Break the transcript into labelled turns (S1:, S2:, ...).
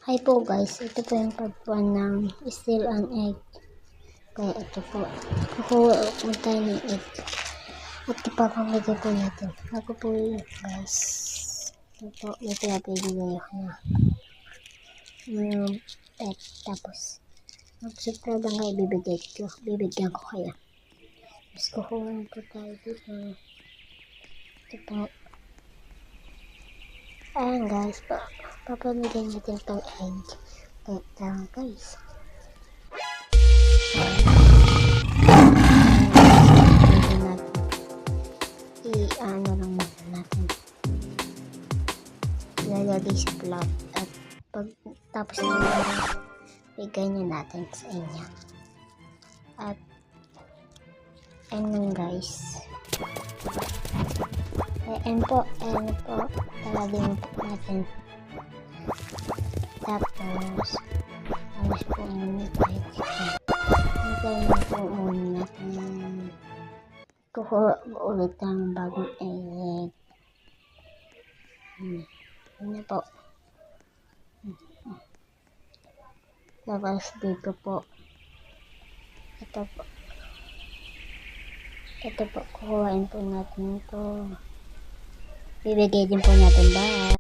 S1: Hi po guys, ito po yung pagpuan ng steel and egg. Kaya ito po, kukuha po tayo ng egg at ipapamigay po natin. Ako po yun guys. Ito po, may pinapigilay ako na egg. Tapos magsupply lang kayo, bibigyan ko kaya. Tapos kukuha po tayo dito. Ito po. Ayan guys, papamigay natin itong egg. Ito guys. I-ano lang natin. Ilalagay sa plot at pag tapos na bigay na natin sa inyo. At ayun guys. Ayan po, talagyan po natin. Tapos alas po muna tayo dito. Hintayin po muna natin. Kukuha ulit ng bagong egg. Ano po. Tapos dito po. Ito po, kukuhain po natin ito. Bibigay din po natin ba?